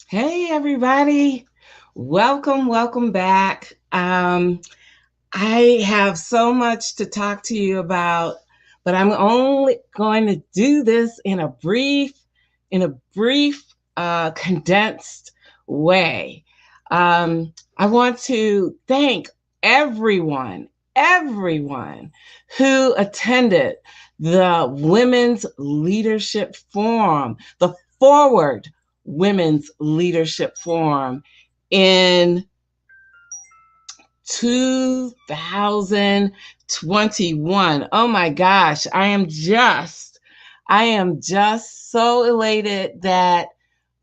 Hey, everybody. Welcome back. I have so much to talk to you about, but I'm only going to do this in a brief, condensed way. I want to thank everyone who attended the Women's Leadership Forum, the Forward Women's Leadership Forum in 2021. Oh my gosh, I am just so elated that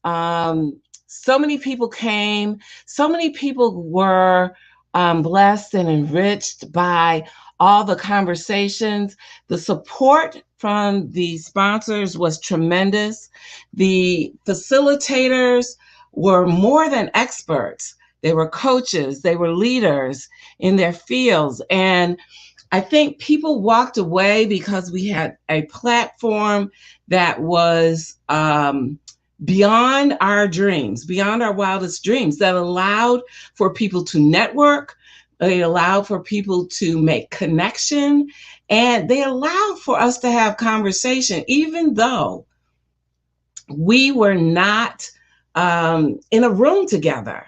so many people came. So many people were blessed and enriched by all the conversations. The support from the sponsors was tremendous. The facilitators were more than experts. They were coaches, they were leaders in their fields. And I think people walked away because we had a platform that was beyond our dreams, beyond our wildest dreams, that allowed for people to network. They allowed for people to make connection, and they allowed for us to have conversation, even though we were not in a room together.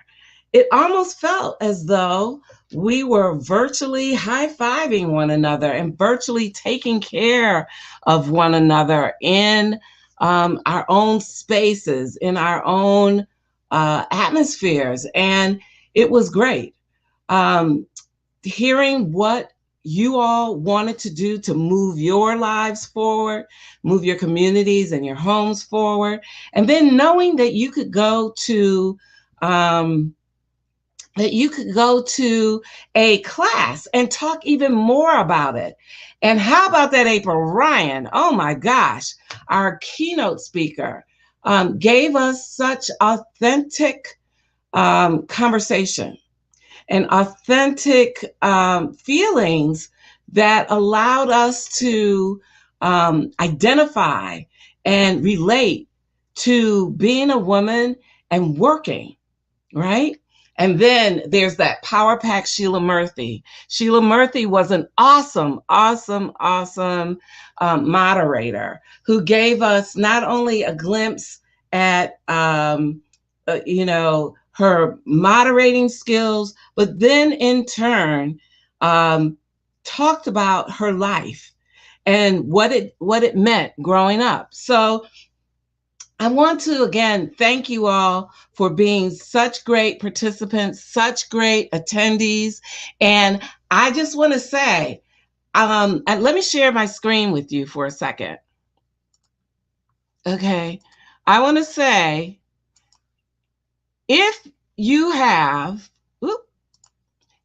It almost felt as though we were virtually high-fiving one another and virtually taking care of one another in our own spaces, in our own atmospheres. And it was great. Um, Hearing what you all wanted to do to move your lives forward, move your communities and your homes forward, and then knowing that you could go to um, a class and talk even more about it. And how about that, April Ryan? Oh my gosh, our keynote speaker gave us such authentic conversation and authentic feelings that allowed us to identify and relate to being a woman and working, right? And then there's that Power Pack Sheila Murthy. Sheila Murthy was an awesome moderator who gave us not only a glimpse at, her moderating skills, but then in turn talked about her life and what it meant growing up. So I want to again thank you all for being such great participants, such great attendees. And I just want to say, and let me share my screen with you for a second. Okay. I want to say, if you have,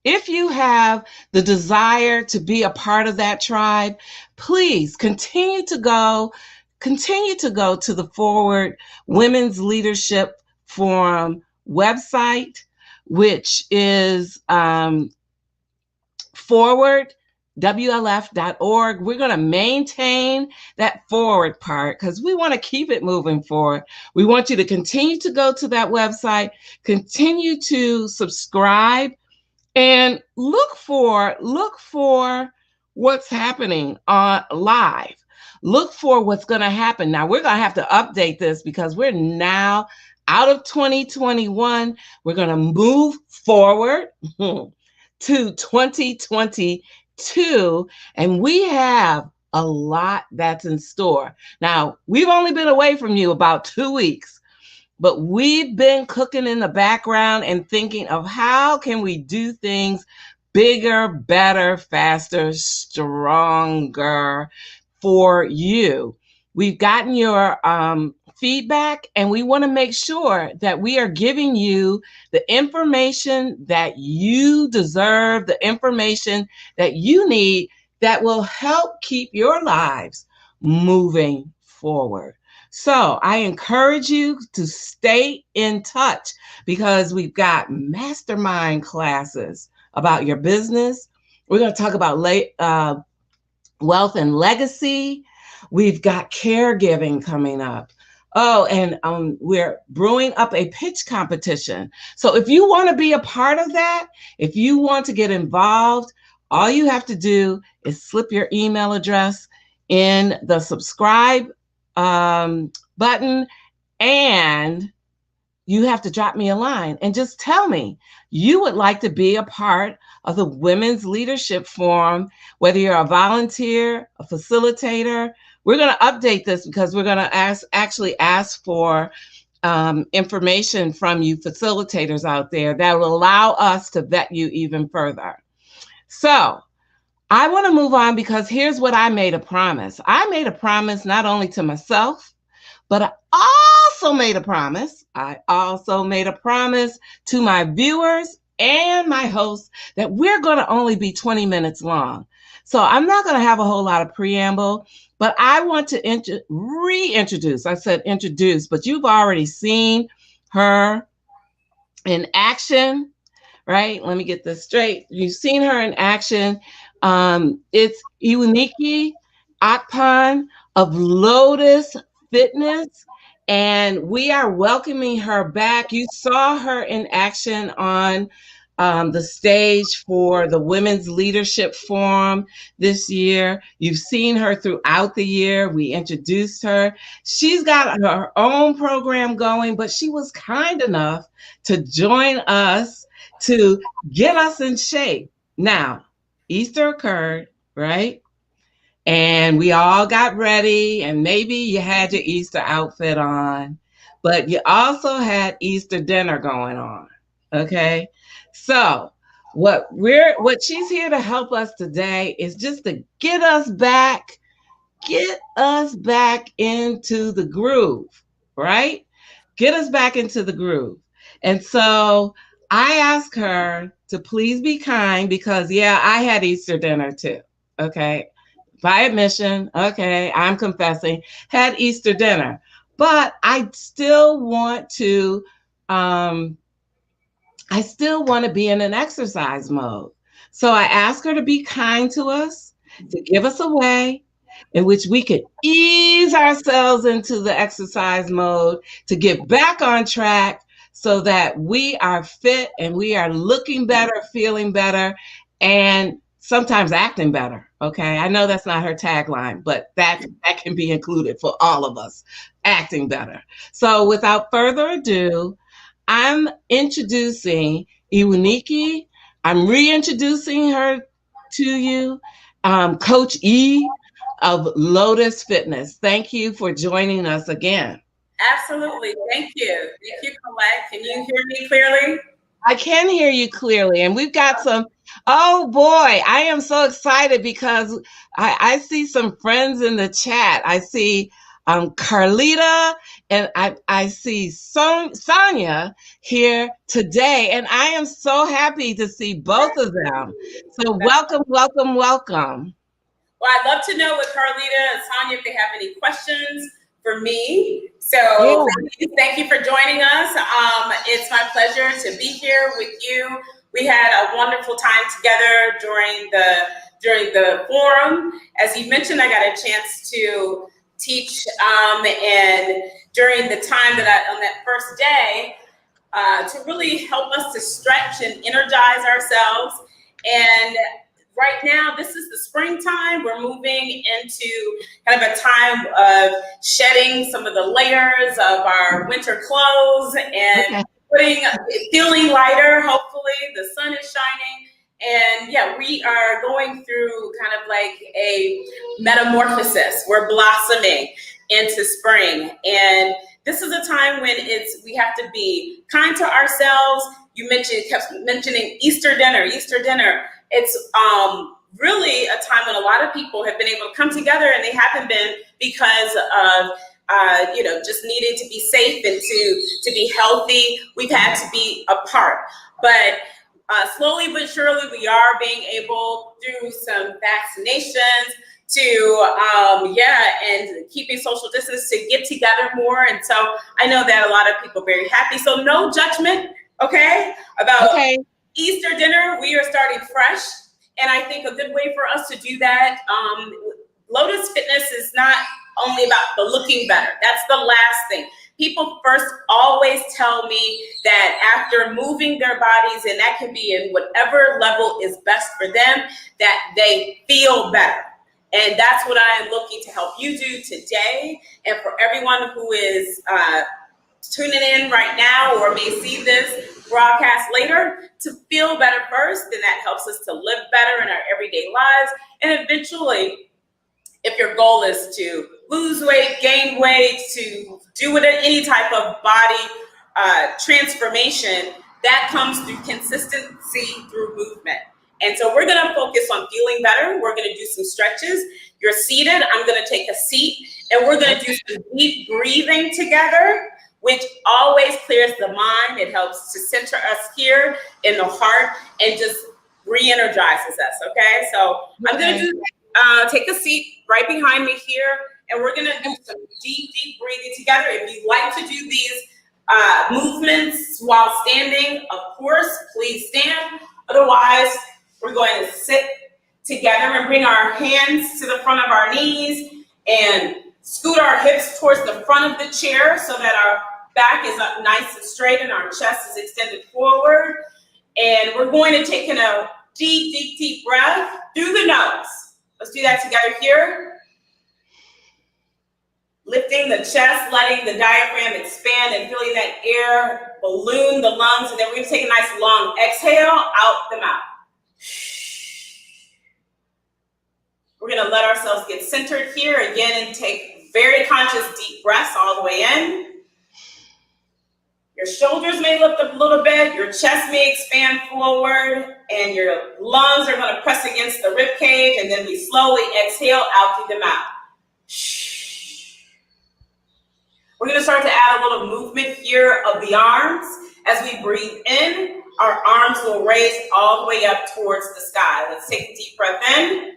if you have the desire to be a part of that tribe, please continue to go to the Forward Women's Leadership Forum website, which is forwardwlf.org. We're going to maintain that forward part because we want to keep it moving forward. We want you to continue to go to that website, continue to subscribe, and look for what's happening on live. Look for what's going to happen. Now, we're going to have to update this because we're now out of 2021. We're going to move forward to 2022, and we have a lot that's in store. Now, we've only been away from you about 2 weeks, but we've been cooking in the background and thinking of how can we do things bigger, better, faster, stronger for you. We've gotten your feedback, and we want to make sure that we are giving you the information that you deserve, the information that you need that will help keep your lives moving forward. So I encourage you to stay in touch because we've got mastermind classes about your business. We're going to talk about wealth and legacy. We've got caregiving coming up. Oh, and we're brewing up a pitch competition. So if you want to be a part of that, if you want to get involved, all you have to do is slip your email address in the subscribe button, and you have to drop me a line and just tell me you would like to be a part of the Women's Leadership Forum, whether you're a volunteer, a facilitator. We're going to update this because we're going to actually ask for information from you facilitators out there that will allow us to vet you even further. So I want to move on because here's what I made a promise. I made a promise not only to myself, but I also made a promise. I also made a promise to my viewers and my hosts that we're going to only be 20 minutes long. So I'm not going to have a whole lot of preamble, but I want to reintroduce. I said introduce, but you've already seen her in action, right? Let me get this straight. You've seen her in action. It's Ewunike of Lotus Fitness, and we are welcoming her back. You saw her in action on the stage for the Women's Leadership Forum this year. You've seen her throughout the year. We introduced her. She's got her own program going, but she was kind enough to join us to get us in shape. Now, Easter occurred, right? And we all got ready, and maybe you had your Easter outfit on, but you also had Easter dinner going on. Okay. So what she's here to help us today is just to get us back into the groove, right? Get us back into the groove. And so I asked her to please be kind because, yeah, I had Easter dinner too. Okay. By admission, okay, I'm confessing, had Easter dinner. But I still want to be in an exercise mode. So I asked her to be kind to us, to give us a way in which we could ease ourselves into the exercise mode, to get back on track so that we are fit and we are looking better, feeling better, and sometimes acting better. Okay. I know that's not her tagline, but that can be included for all of us, acting better. So without further ado, I'm introducing Ewunike. I'm reintroducing her to you, Coach E of Lotus Fitness. Thank you for joining us again. Absolutely. Thank you. Thank you, Colette. Can you hear me clearly? I can hear you clearly. And we've got some, oh boy, I am so excited because I see some friends in the chat. I see Carlita, and I see Sonia here today, and I am so happy to see both of them. So welcome, welcome, welcome. Well, I'd love to know with Carlita and Sonia if they have any questions for me. So thank you for joining us. It's my pleasure to be here with you. We had a wonderful time together during the forum. As you mentioned, I got a chance to teach, and during the time on that first day, to really help us to stretch and energize ourselves. And right now, this is the springtime. We're moving into kind of a time of shedding some of the layers of our winter clothes and feeling lighter. Hopefully, the sun is shining. And yeah, we are going through kind of like a metamorphosis. We're blossoming into spring. And this is a time when we have to be kind to ourselves. You kept mentioning Easter dinner. It's really a time when a lot of people have been able to come together, and they haven't been because of just needing to be safe and to be healthy. We've had to be apart, but slowly but surely we are being able, through some vaccinations, to and keeping social distance, to get together more. And so I know that a lot of people are very happy. So no judgment, about Easter dinner. We are starting fresh, and I think a good way for us to do that. Lotus Fitness is not only about the looking better. That's the last thing. People first always tell me that after moving their bodies, and that can be in whatever level is best for them, that they feel better. And that's what I am looking to help you do today. And for everyone who is tuning in right now or may see this broadcast later, to feel better first, then that helps us to live better in our everyday lives. And eventually, if your goal is to lose weight, gain weight, to do any type of body transformation, that comes through consistency through movement. And so we're gonna focus on feeling better. We're gonna do some stretches. You're seated, I'm gonna take a seat, and we're gonna do some deep breathing together, which always clears the mind. It helps to center us here in the heart and just re-energizes us, okay? So I'm gonna take a seat right behind me here, and we're gonna do some deep breathing together. If you like to do these movements while standing, of course, please stand. Otherwise, we're going to sit together and bring our hands to the front of our knees and scoot our hips towards the front of the chair so that our back is up nice and straight and our chest is extended forward. And we're going to take in a deep breath through the nose. Let's do that together here. Lifting the chest, letting the diaphragm expand and feeling that air balloon the lungs. And then we're going to take a nice long exhale out the mouth. We're going to let ourselves get centered here again and take very conscious deep breaths all the way in. Your shoulders may lift up a little bit, your chest may expand forward, and your lungs are going to press against the rib cage, and then we slowly exhale out through the mouth. We're going to start to add a little movement here of the arms. As we breathe in, our arms will raise all the way up towards the sky. Let's take a deep breath in.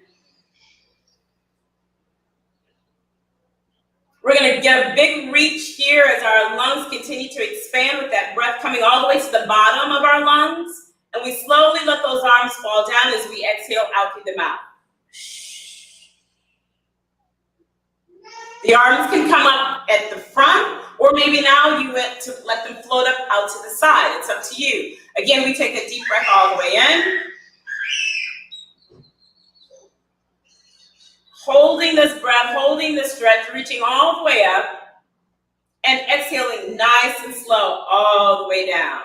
We're going to get a big reach here as our lungs continue to expand with that breath coming all the way to the bottom of our lungs. And we slowly let those arms fall down as we exhale out through the mouth. The arms can come up at the front, or maybe now you want to let them float up out to the side. It's up to you. Again, we take a deep breath all the way in. Holding this breath, holding this stretch, reaching all the way up, and exhaling nice and slow all the way down.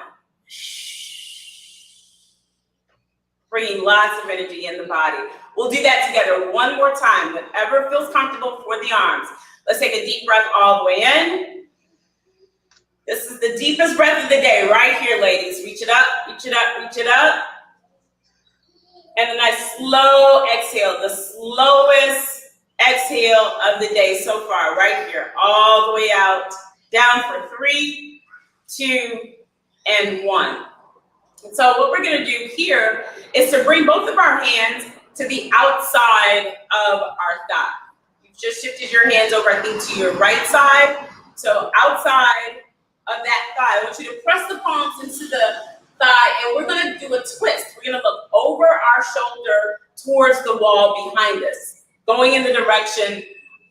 Bringing lots of energy in the body. We'll do that together one more time, whatever feels comfortable for the arms. Let's take a deep breath all the way in. This is the deepest breath of the day right here, ladies. Reach it up, reach it up, reach it up. And a nice slow exhale, the slowest exhale of the day so far, right here, all the way out, down for 3, 2, and 1. And so what we're gonna do here is to bring both of our hands to the outside of our thigh. You've just shifted your hands over, I think, to your right side. So outside of that thigh, I want you to press the palms into the thigh, and we're going to do a twist. We're going to look over our shoulder towards the wall behind us, going in the direction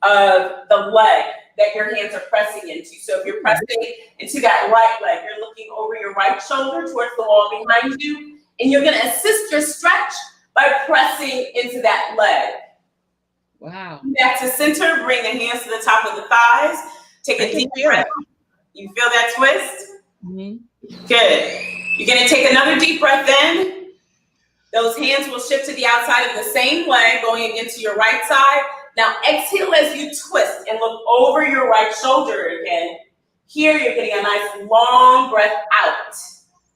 of the leg that your hands are pressing into. So if you're pressing into that right leg, you're looking over your right shoulder towards the wall behind you, and you're going to assist your stretch by pressing into that leg. Wow. Back to center, bring the hands to the top of the thighs. Take a deep breath. You feel that twist? Mm-hmm. Good. You're going to take another deep breath in. Those hands will shift to the outside of the same leg, going against your right side. Now exhale as you twist and look over your right shoulder again. Here you're getting a nice long breath out.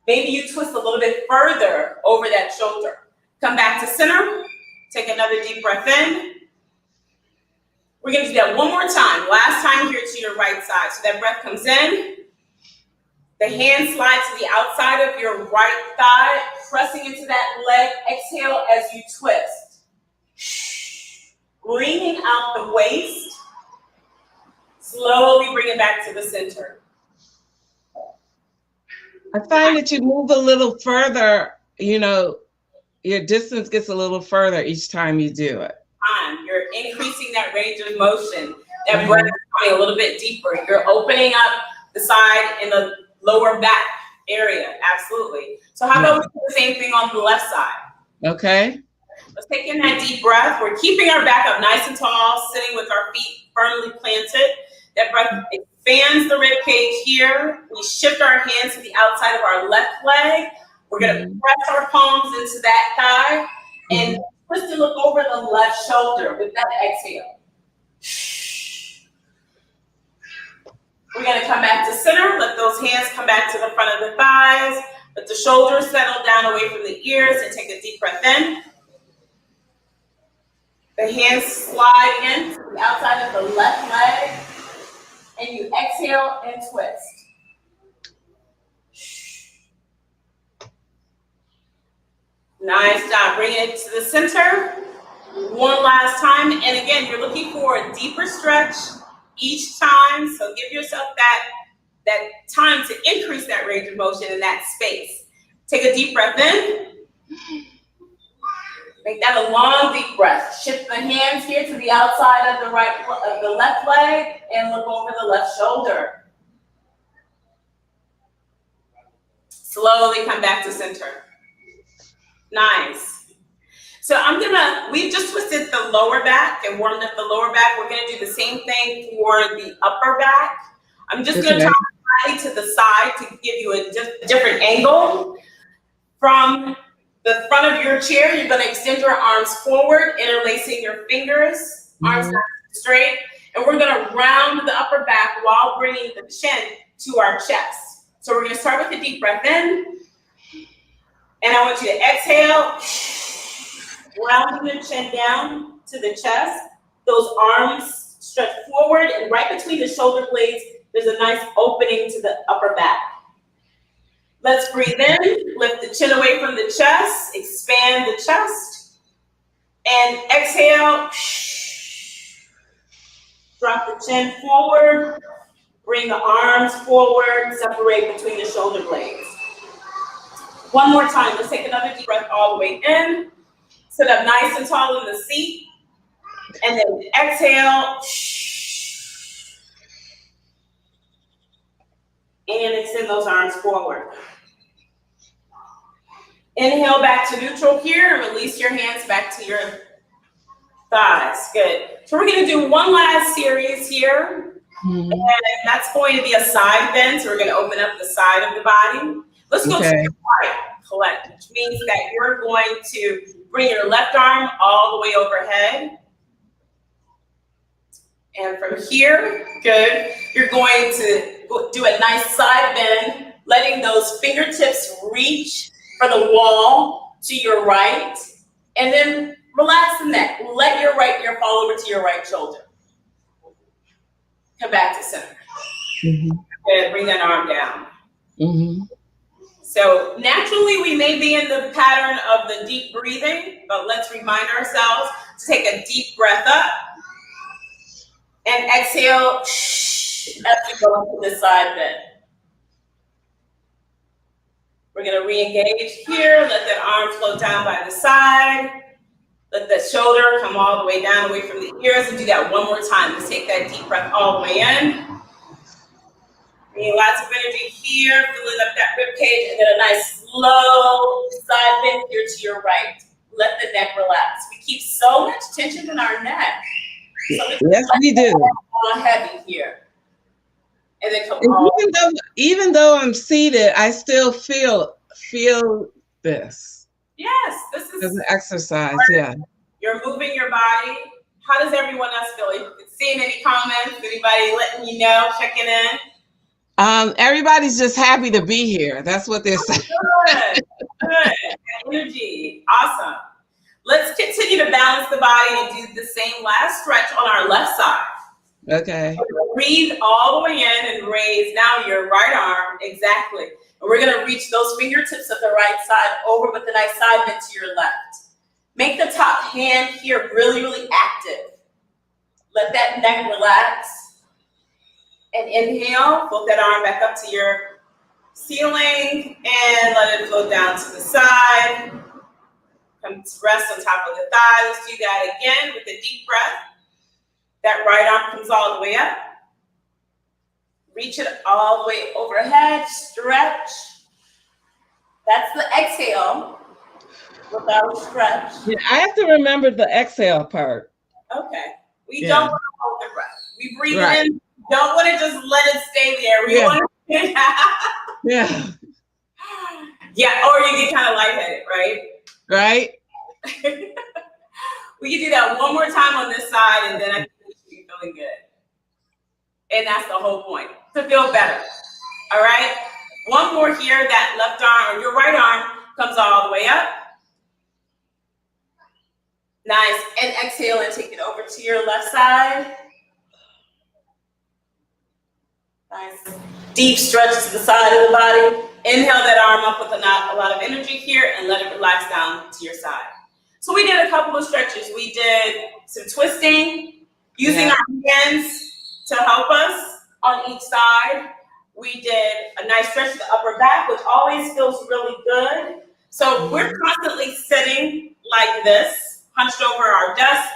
Maybe you twist a little bit further over that shoulder. Come back to center. Take another deep breath in. We're going to do that one more time. Last time here to your right side. So that breath comes in. The hand slides to the outside of your right thigh, pressing into that leg. Exhale as you twist. Bringing out the waist. Slowly bring it back to the center. I find that you move a little further, you know, your distance gets a little further each time you do it. You're increasing that range of motion. That breath is coming a little bit deeper. You're opening up the side in the lower back area. Absolutely. So how about we do the same thing on the left side? Okay. Let's take in that deep breath. We're keeping our back up nice and tall, sitting with our feet firmly planted. That breath expands the rib cage here. We shift our hands to the outside of our left leg. We're going to press our palms into that thigh and twist and look over the left shoulder with that exhale. We're going to come back to center. Let those hands come back to the front of the thighs. Let the shoulders settle down away from the ears and take a deep breath in. The hands slide in to the outside of the left leg. And you exhale and twist. Nice job. Bring it to the center. One last time. And again, you're looking for a deeper stretch each time. So give yourself that time to increase that range of motion in that space. Take a deep breath in. Make that a long, deep breath. Shift the hands here to the outside of the left leg and look over the left shoulder. Slowly come back to center. Nice. So we've just twisted the lower back and warmed up the lower back. We're gonna do the same thing for the upper back. I'm just gonna turn slightly to the side to give you a different angle. From the front of your chair, you're going to extend your arms forward, interlacing your fingers, arms nice and straight. And we're going to round the upper back while bringing the chin to our chest. So we're going to start with a deep breath in. And I want you to exhale, rounding the chin down to the chest. Those arms stretch forward, and right between the shoulder blades, there's a nice opening to the upper back. Let's breathe in, lift the chin away from the chest, expand the chest, and exhale. Drop the chin forward, bring the arms forward, separate between the shoulder blades. One more time, let's take another deep breath all the way in. Sit up nice and tall in the seat, and then exhale. And extend those arms forward. Inhale back to neutral here and release your hands back to your thighs. Good. So we're going to do one last series here. And that's going to be a side bend. So we're going to open up the side of the body. Let's go to the right, collect, which means that you're going to bring your left arm all the way overhead. And from here, good, you're going to do a nice side bend, letting those fingertips reach for the wall to your right, and then relax the neck. Let your right ear fall over to your right shoulder. Come back to center. And bring that arm down. So naturally, we may be in the pattern of the deep breathing, but let's remind ourselves to take a deep breath up and exhale as we go into the side bend. We're going to re-engage here. Let that arm float down by the side. Let the shoulder come all the way down away from the ears, and do that one more time. Let's take that deep breath all the way in. Bringing lots of energy here, filling up that rib cage, and then a nice slow side bend here to your right. Let the neck relax. We keep so much tension in our neck. So yes, we do. Heavy here. And then even though I'm seated, I still feel this. Yes, this is an exercise. Yeah. You're moving your body. How does everyone else feel? Seeing any comments? Anybody letting you know, checking in? Everybody's just happy to be here. That's what they're saying. Good. Energy. Awesome. Let's continue to balance the body and do the same last stretch on our left side. Okay. Breathe all the way in and raise now your right arm. Exactly. And we're going to reach those fingertips of the right side over with a nice side bend to your left. Make the top hand here really, really active. Let that neck relax. And inhale, float that arm back up to your ceiling and let it float down to the side. Come to rest on top of the thigh. Let's do that again with a deep breath. That right arm comes all the way up. Reach it all the way overhead, stretch. That's the exhale with our stretch. Yeah, I have to remember the exhale part. Okay. We don't want to hold the breath. We breathe it in. Don't want to just let it stay there. We want to yeah. Yeah, or you get kind of lightheaded, right? Right. We can do that one more time on this side, and then I think we should be feeling good. And that's the whole point, to feel better. All right? One more here. That left arm, or your right arm, comes all the way up. Nice. And exhale and take it over to your left side. Nice. Deep stretch to the side of the body. Inhale that arm up with a lot of energy here, and let it relax down to your side. So we did a couple of stretches. We did some twisting, using our hands to help us on each side. We did a nice stretch to the upper back, which always feels really good. So we're constantly sitting like this, hunched over our desk,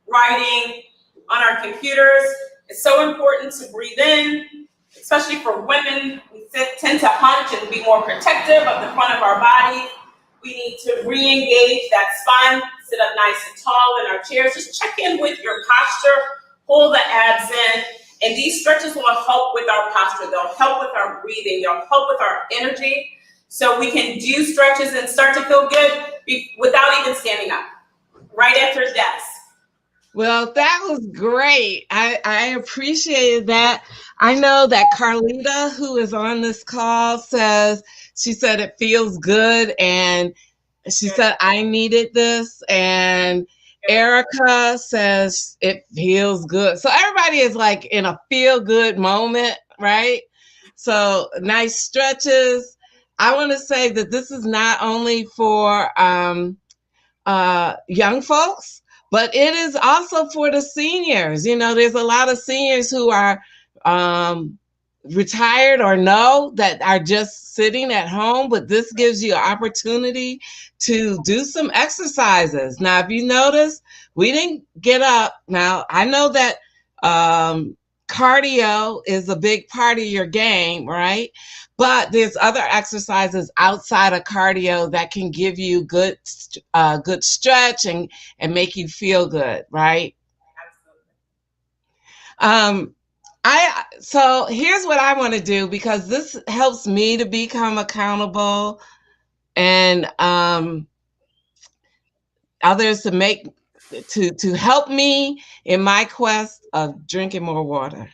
writing on our computers. It's so important to breathe in, especially for women. We tend to hunch and be more protective of the front of our body. We need to re-engage that spine, sit up nice and tall in our chairs. Just check in with your posture, pull the abs in, and these stretches will help with our posture. They'll help with our breathing. They'll help with our energy. So we can do stretches and start to feel good without even standing up, right at your desk. Well, that was great. I appreciated that. I know that Carlita, who is on this call, she said it feels good, and she said I needed this, and Erica says it feels good. So everybody is like in a feel good moment, right? So nice stretches. I want to say that this is not only for young folks, but it is also for the seniors. You know, there's a lot of seniors who are retired or no, that are just sitting at home, but this gives you an opportunity to do some exercises. Now, if you notice, we didn't get up. Now, I know that cardio is a big part of your game, right? But there's other exercises outside of cardio that can give you good stretch and make you feel good, right? So here's what I want to do, because this helps me to become accountable, and others to help me in my quest of drinking more water.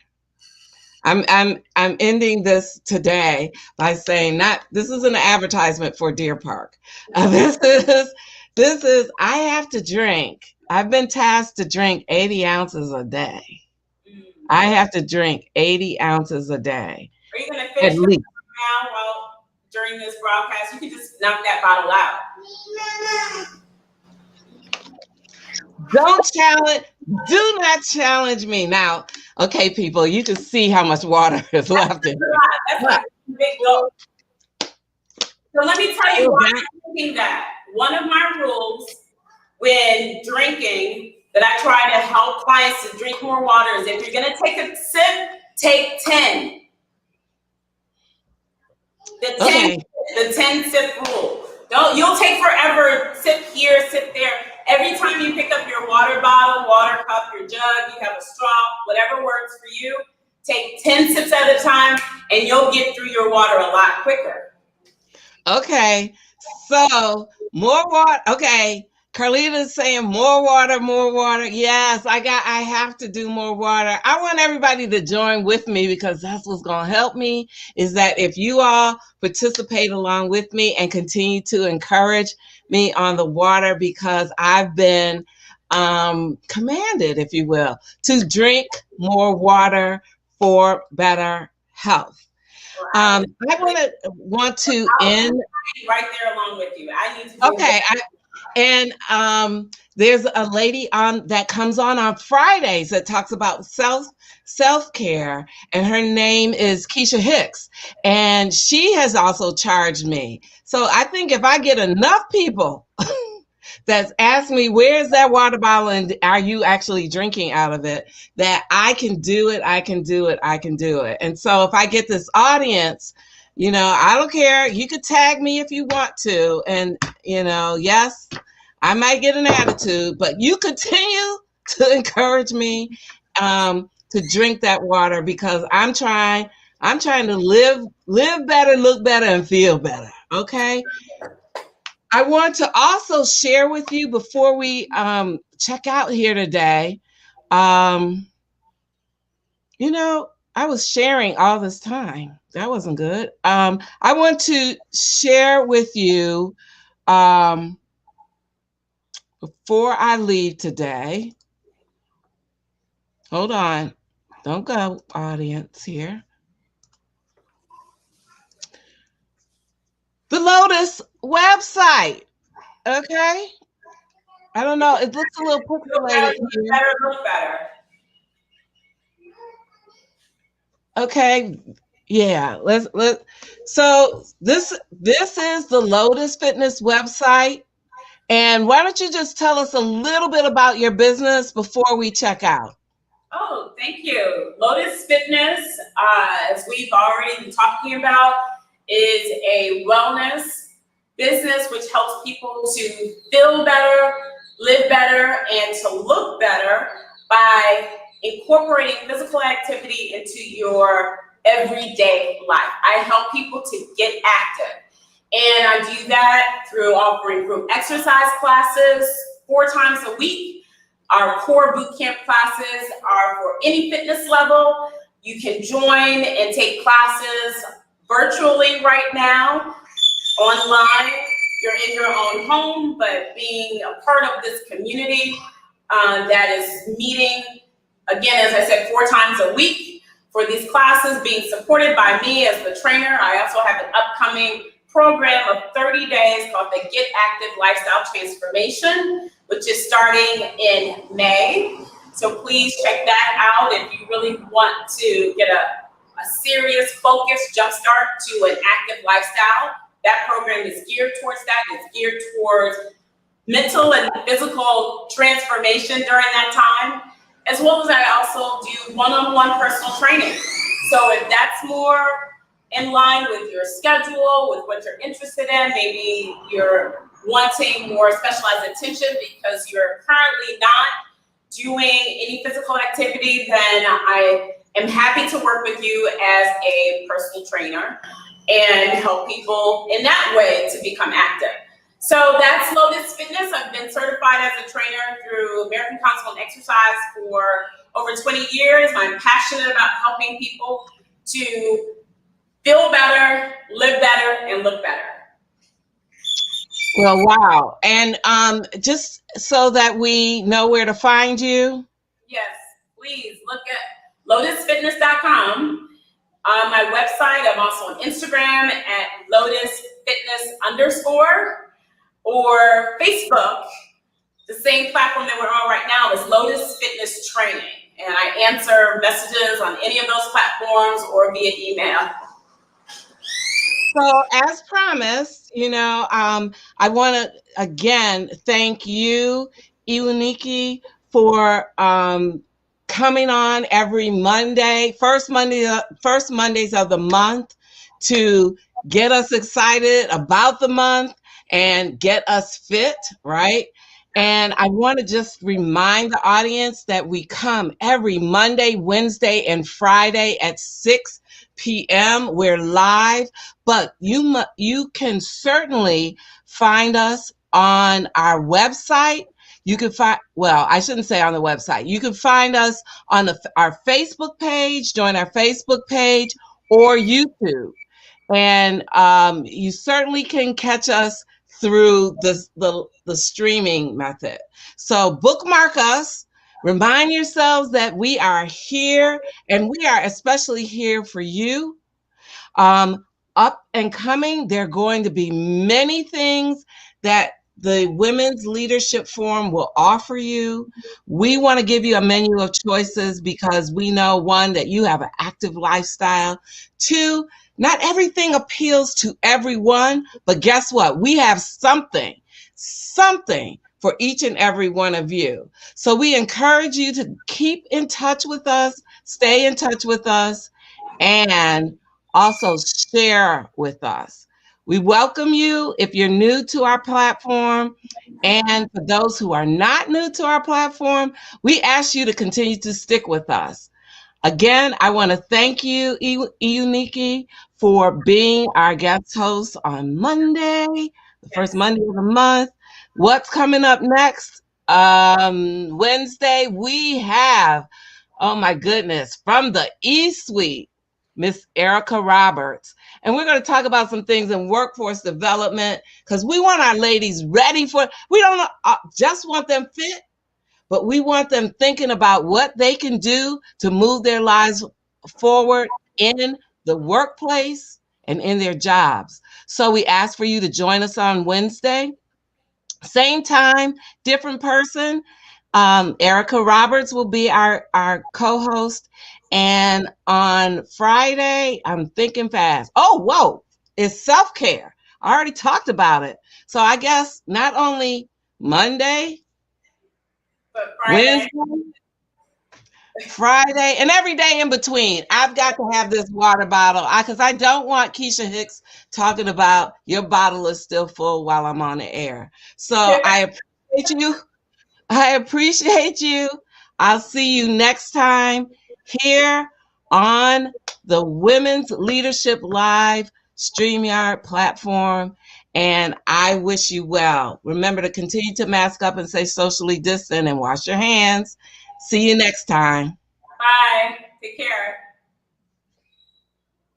I'm ending this today by saying, this isn't an advertisement for Deer Park. This is I have to drink. I've been tasked to drink 80 ounces a day. I have to drink 80 ounces a day. Are you going to finish now during this broadcast? You can just knock that bottle out. Do not challenge me. Now, okay, people, you can see how much water is left in here. That's like a big goal. So let me tell you why I'm thinking that. One of my rules when drinking that I try to help clients to drink more water is, if you're going to take a sip, take 10. The 10 sip rule. You'll take forever, sip here, sip there. Every time you pick up your water bottle, water cup, your jug, you have a straw, whatever works for you, take 10 sips at a time, and you'll get through your water a lot quicker. Okay, so more water. Okay, Carlita's saying more water, more water. Yes, I have to do more water. I want everybody to join with me, because that's what's going to help me, is that if you all participate along with me and continue to encourage me on the water, because I've been commanded, if you will, to drink more water for better health. I want to end right there along with you. I need to. Okay, there's a lady that comes on Fridays that talks about self-care, and her name is Keisha Hicks, and she has also charged me. So I think if I get enough people that's asked me, where's that water bottle and are you actually drinking out of it? That I can do it, I can do it, I can do it. And so if I get this audience, you know, I don't care. You could tag me if you want to. And, you know, yes, I might get an attitude, but you continue to encourage me to drink that water, because I'm trying to live better, look better, and feel better. Okay. I want to also share with you before we check out here today. You know, I was sharing all this time. That wasn't good. I want to share with you before I leave today. Hold on. Don't go, audience here. The Lotus website. Okay. I don't know. It looks a little pixelated here. Look better. Okay. Yeah. Let's. So this is the Lotus Fitness website. And why don't you just tell us a little bit about your business before we check out? Oh, thank you. Lotus Fitness, as we've already been talking about, is a wellness business which helps people to feel better, live better, and to look better by incorporating physical activity into your everyday life. I help people to get active. And I do that through offering group exercise classes 4 times a week. Our core boot camp classes are for any fitness level. You can join and take classes virtually right now, online. You're in your own home, but being a part of this community that is meeting, again, as I said, 4 times a week for these classes, being supported by me as the trainer. I also have an upcoming program of 30 days called the Get Active Lifestyle Transformation, which is starting in May. So please check that out if you really want to get a serious, focused jumpstart to an active lifestyle. That program is geared towards that. It's geared towards mental and physical transformation during that time, as well as I also do one-on-one personal training. So if that's more in line with your schedule, with what you're interested in, maybe you're wanting more specialized attention because you're currently not doing any physical activity, then I am happy to work with you as a personal trainer and help people in that way to become active. So that's Lotus Fitness. I've been certified as a trainer through American Council on Exercise for over 20 years. I'm passionate about helping people to feel better, live better, and look better. Well, wow. And just so that we know where to find you. Yes, please look at lotusfitness.com. On my website, I'm also on Instagram at lotusfitness_, or Facebook. The same platform that we're on right now is Lotus Fitness Training. And I answer messages on any of those platforms or via email. So as promised, you know, I want to again thank you, Ewunike, for coming on every Monday, first Mondays of the month, to get us excited about the month and get us fit, right? And I want to just remind the audience that we come every Monday, Wednesday, and Friday at 6 p.m. We're live, but you can certainly find us on our website. You can find, well, I shouldn't say on the website. You can find us on our Facebook page, join our Facebook page, or YouTube. And you certainly can catch us through the streaming method. So bookmark us. Remind yourselves that we are here, and we are especially here for you. Up and coming, there are going to be many things that the Women's Leadership Forum will offer you. We want to give you a menu of choices because we know, 1, that you have an active lifestyle. 2, not everything appeals to everyone, but guess what? We have something for each and every one of you. So we encourage you to keep in touch with us, stay in touch with us, and also share with us. We welcome you if you're new to our platform. And for those who are not new to our platform, we ask you to continue to stick with us. Again, I want to thank you, Ewunike, for being our guest host on Monday, the first Monday of the month. What's coming up next? Wednesday, we have, oh my goodness, from the E-Suite, Miss Erica Roberts. And we're going to talk about some things in workforce development because we want our ladies ready for, we don't just want them fit, but we want them thinking about what they can do to move their lives forward in the workplace and in their jobs. So we ask for you to join us on Wednesday. Same time, different person. Erica Roberts will be our co-host. And on Friday, I'm thinking fast. Oh, whoa, it's self-care. I already talked about it. So I guess not only Monday, Wednesday, Friday, and every day in between. I've got to have this water bottle because I don't want Keisha Hicks talking about your bottle is still full while I'm on the air. So I appreciate you. I appreciate you. I'll see you next time here on the Women's Leadership Live StreamYard platform. And I wish you well. Remember to continue to mask up and stay socially distant and wash your hands. See you next time. Bye. Take care.